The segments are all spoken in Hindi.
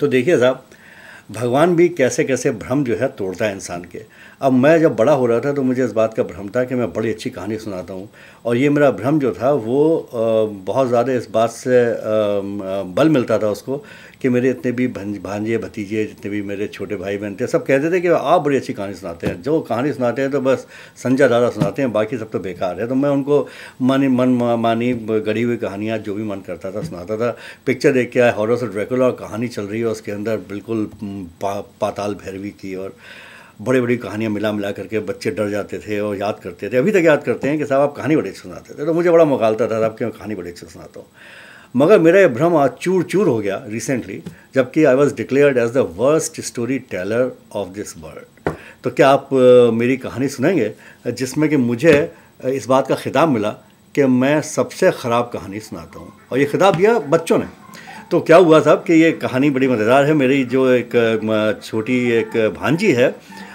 तो देखिए साहब, भगवान भी कैसे कैसे भ्रम जो है तोड़ता है इंसान के। अब मैं जब बड़ा हो रहा था तो मुझे इस बात का भ्रम था कि मैं बड़ी अच्छी कहानी सुनाता हूँ, और ये मेरा भ्रम जो था वो बहुत ज़्यादा इस बात से बल मिलता था उसको कि मेरे इतने भी भांजे भतीजे, जितने भी मेरे छोटे भाई बहन थे, सब कहते थे कि आप बड़ी अच्छी कहानी सुनाते हैं। जो कहानी सुनाते हैं तो बस संजय दादा सुनाते हैं, बाकी सब तो बेकार है। तो मैं उनको मन मानी गढ़ी हुई कहानियाँ जो भी मन करता था सुनाता था। पिक्चर देख के आए हॉरर से ड्रैकुला, और कहानी चल रही है उसके अंदर बिल्कुल पाताल भैरवी की, और बड़ी बड़ी कहानियाँ मिला करके बच्चे डर जाते थे और याद करते थे, अभी तक याद करते हैं कि साहब आप कहानी बड़ी अच्छी सुनाते थे। तो मुझे बड़ा मुखालता था साहब कि मैं कहानी बड़ी अच्छी सुनाता हूँ। मगर मेरा ये भ्रम आज चूर चूर हो गया रिसेंटली, जबकि I was declared as the worst story teller of this world. तो क्या आप मेरी कहानी सुनेंगे जिसमें कि मुझे इस बात का खिताब मिला कि मैं सबसे ख़राब कहानी सुनाता हूँ, और ये खिताब दिया बच्चों ने। तो क्या हुआ साहब कि ये कहानी बड़ी मज़ेदार है। मेरी जो एक छोटी एक भांजी है,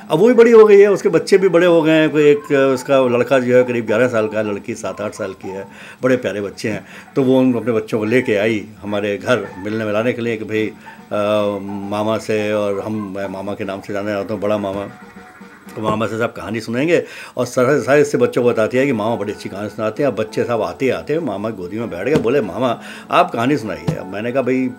अब वो भी बड़ी हो गई है, उसके बच्चे भी बड़े हो गए हैं। कोई एक उसका लड़का जो है करीब 11 साल का है, लड़की 7-8 साल की है। बड़े प्यारे बच्चे हैं। तो वो उन अपने बच्चों को लेके आई हमारे घर मिलने मिलाने के लिए कि भाई मामा से, और मैं मामा के नाम से जाना चाहता हूँ, बड़ा मामा। तो मामा से साहब कहानी सुनेंगे, और सारे इससे बच्चों को बताती है कि मामा बड़ी अच्छी कहानी सुनाते हैं। अब बच्चे साहब आते आते मामा गोदी में बैठ गए, बोले मामा आप कहानी सुनाइए। अब मैंने कहा भाई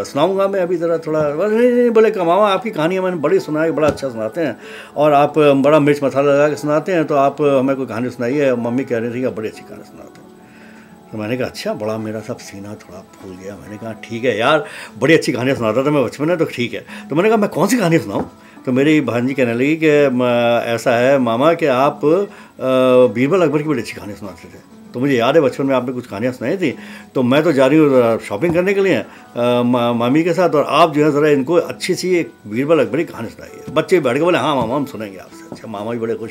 सुनाऊंगा मैं अभी ज़रा थोड़ा। नहीं बोले कि मामा आपकी कहानी मैंने बड़ी सुनाई, बड़ा अच्छा सुनाते हैं, और आप बड़ा मिर्च मसाला लगा के सुनाते हैं, तो आप हमें कोई कहानी सुनाइए। मम्मी कह रही थी कि आप बड़ी अच्छी कहानी सुनाते हैं। तो मैंने कहा अच्छा, बड़ा मेरा सब सीना थोड़ा फूल गया। मैंने कहा ठीक है यार, बड़ी अच्छी कहानियाँ सुनाता था मैं बचपन में, तो ठीक है। तो मैंने कहा मैं कौन सी कहानी सुनाऊँ? तो मेरी भांजी कहने लगी कि ऐसा है मामा कि आप बीरबल अकबर की बड़ी अच्छी कहानी सुनाते थे। तो मुझे याद है बचपन में आपने कुछ कहानियाँ सुनाई थी। तो मैं तो जा रही हूँ शॉपिंग करने के लिए मामी के साथ, और आप जो है ज़रा इनको अच्छी सी एक बीरबल अकबर की कहानी सुनाइए। बच्चे बैठ के बोले हाँ मामा हम सुनेंगे आपसे। अच्छा, मामा भी बड़े खुश,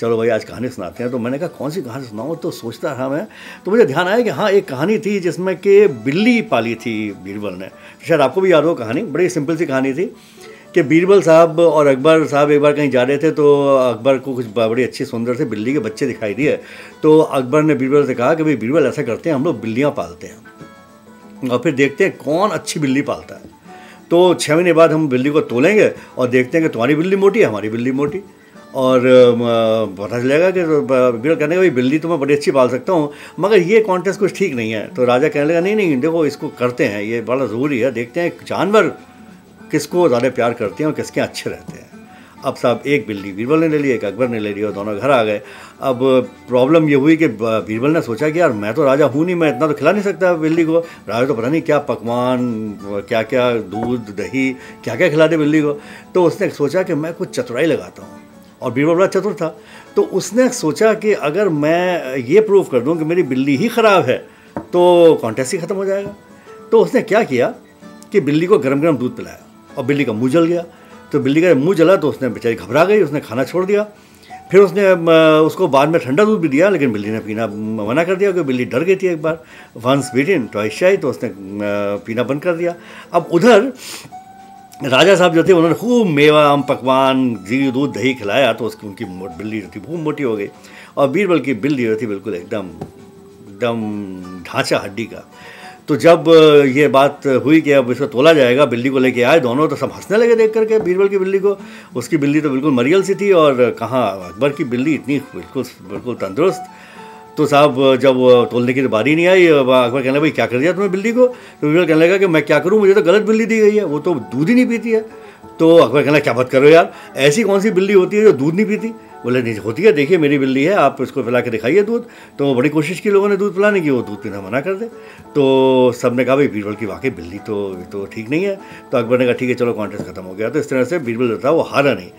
चलो भाई आज कहानी सुनाते हैं। तो मैंने कहा कौन सी कहानी सुनाऊँ? तो सोचता रहा मैं, तो मुझे ध्यान आया कि हाँ एक कहानी थी जिसमें कि बिल्ली पाली थी बीरबल ने। शायद आपको भी याद हो कहानी, बड़ी सिंपल सी कहानी थी कि बीरबल साहब और अकबर साहब एक बार कहीं जा रहे थे, तो अकबर को कुछ बड़ी अच्छी सुंदर से बिल्ली के बच्चे दिखाई दिए। तो अकबर ने बीरबल से कहा कि भाई बीरबल ऐसा करते हैं, हम लोग बिल्लियाँ पालते हैं और फिर देखते हैं कौन अच्छी बिल्ली पालता है। तो 6 महीने बाद हम बिल्ली को तोलेंगे और देखते हैं कि तुम्हारी बिल्ली मोटी है, हमारी बिल्ली मोटी, और पता चलेगा कि बीरबल कहने का भाई बिल्ली तो मैं बड़ी अच्छी पाल सकता हूँ, मगर ये कॉन्टेस्ट कुछ ठीक नहीं है। तो राजा कहने लगा नहीं देखो इसको करते हैं, ये बड़ा ज़रूरी है, देखते हैं जानवर किसको ज़्यादा प्यार करते हैं और किसके अच्छे रहते हैं। अब साहब एक बिल्ली बीरबल ने ले ली, एक अकबर ने ले ली, और दोनों घर आ गए। अब प्रॉब्लम ये हुई कि बीरबल ने सोचा कि यार मैं तो राजा हूँ नहीं, मैं इतना तो खिला नहीं सकता बिल्ली को। राजा तो पता नहीं क्या पकवान, क्या क्या दूध दही क्या क्या खिला दे बिल्ली को। तो उसने सोचा कि मैं कुछ चतुराई लगाता हूँ, और बीरबल बड़ा चतुर था। तो उसने सोचा कि अगर मैं ये प्रूव कर दूँ कि मेरी बिल्ली ही ख़राब है तो कॉन्टेस्ट ही ख़त्म हो जाएगा। तो उसने क्या किया कि बिल्ली को गरम गरम दूध पिलाया, और बिल्ली का मुंह जल गया। तो बिल्ली का मुंह जला तो उसने बेचारी घबरा गई, उसने खाना छोड़ दिया। फिर उसने उसको बाद में ठंडा दूध भी दिया, लेकिन बिल्ली ने पीना मना कर दिया, क्योंकि बिल्ली डर गई थी एक बार, वंस बीटन ट्वाइस शाई, तो उसने पीना बंद कर दिया। अब उधर राजा साहब जो थे उन्होंने खूब मेवा आम पकवान घी दूध दही खिलाया, तो उसकी उनकी बिल्ली जो थी बहुत मोटी हो गई, और बीरबल की बिल्ली जो थी बिल्कुल एकदम ढांचा हड्डी का। तो जब ये बात हुई कि अब इसको तोला जाएगा, बिल्ली को लेके आए दोनों, तो सब हंसने लगे देख करके बीरबल की बिल्ली को। उसकी बिल्ली तो बिल्कुल मरियल सी थी, और कहाँ अकबर की बिल्ली इतनी बिल्कुल तंदुरुस्त। तो साहब जब तोलने की बारी नहीं आई, अकबर कहने लगा भाई क्या कर दिया तुम्हें बिल्ली को? तो बीरबल कहने लगा कि मैं क्या करूँ, मुझे तो गलत बिल्ली दी गई है, वो तो दूध ही नहीं पीती है। तो अकबर कहने लगा क्या बात करो यार, ऐसी कौन सी बिल्ली होती है जो दूध नहीं पीती? बोले नहीं होती है, देखिए मेरी बिल्ली है, आप इसको पिला के दिखाइए दूध। तो बड़ी कोशिश की लोगों ने दूध पिलाने की, वो दूध पीना मना कर दे। तो सब ने कहा भाई बीरबल की वाकई बिल्ली तो ठीक नहीं है। तो अकबर ने कहा ठीक है चलो कॉन्टेस्ट खत्म हो गया। तो इस तरह से बीरबल जो था वो हारा नहीं,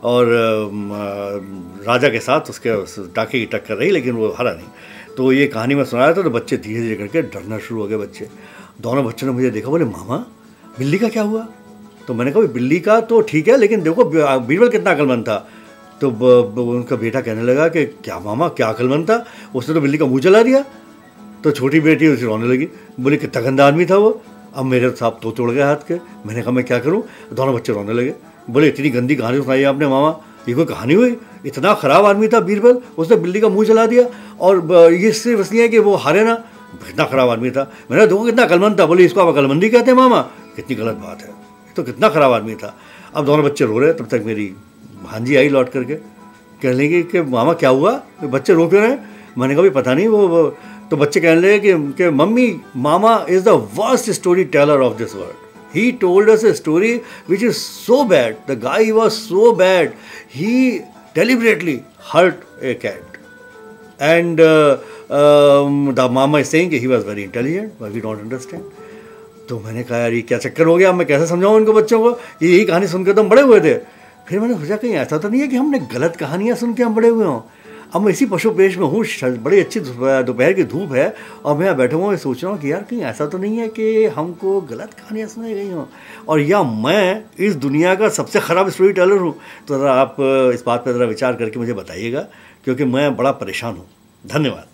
और राजा के साथ उसके टाके की टक्कर रही, लेकिन वो हारा नहीं। तो ये कहानी मैं सुनाया था, तो बच्चे धीरे धीरे करके डरना शुरू हो गए। बच्चे दोनों बच्चों ने मुझे देखा, बोले मामा बिल्ली का क्या हुआ? तो मैंने कहा बिल्ली का तो ठीक है, लेकिन देखो बीरबल कितना अक्लमंद था। तो उनका बेटा कहने लगा कि क्या मामा क्या अक्लमंद था, उसने तो बिल्ली का मुंह जला दिया। तो छोटी बेटी उसे रोने लगी, बोली कितना गंदा आदमी था वो, अब मेरे साहब तो तोड़ गए हाथ के। मैंने कहा मैं क्या करूँ? दोनों बच्चे रोने लगे, बोले इतनी गंदी कहानी सुनाई आपने मामा, ये कोई कहानी हुई? इतना ख़राब आदमी था बीरबल, उसने बिल्ली का मुँह जला दिया, और ये सिर्फ इसलिए है कि वो हारे ना, इतना ख़राब आदमी था। मैंने देखो कितना अक्लमंद था। बोले इसको आप अक्लमंदी कहते हैं मामा, कितनी गलत बात है, तो कितना ख़राब आदमी था। अब दोनों बच्चे रो रहे, तब तक मेरी भांजी आई लौट करके, कहने लगी कि मामा क्या हुआ, बच्चे रो क्यों रहे हैं? मैंने कहा भी पता नहीं वो तो बच्चे कहने लगे कि mummy, mama is the worst story teller of this world. He told us a story which is so bad. The guy was so bad. He deliberately hurt a cat. And the mama is saying he was very intelligent, but we don't understand. तो मैंने कहा यार ये क्या चक्कर हो गया, मैं कैसे समझाऊँ उनको बच्चों को, यही कहानी सुनकर तो हम बड़े हुए थे. फिर मैंने सोचा कहीं ऐसा तो नहीं है कि हमने गलत कहानियाँ सुन के हम बड़े हुए हों. अब मैं इसी पशुपेश में हूँ, बड़ी अच्छी दोपहर की धूप है और मैं बैठा हुआ सोच रहा हूँ कि यार कहीं ऐसा तो नहीं है कि हमको गलत कहानियाँ सुनाई गई हों और या मैं इस दुनिया का सबसे ख़राब स्टोरी टेलर हूँ. तो ज़रा आप इस बात पर ज़रा विचार करके मुझे बताइएगा, क्योंकि मैं बड़ा परेशान हूँ. धन्यवाद.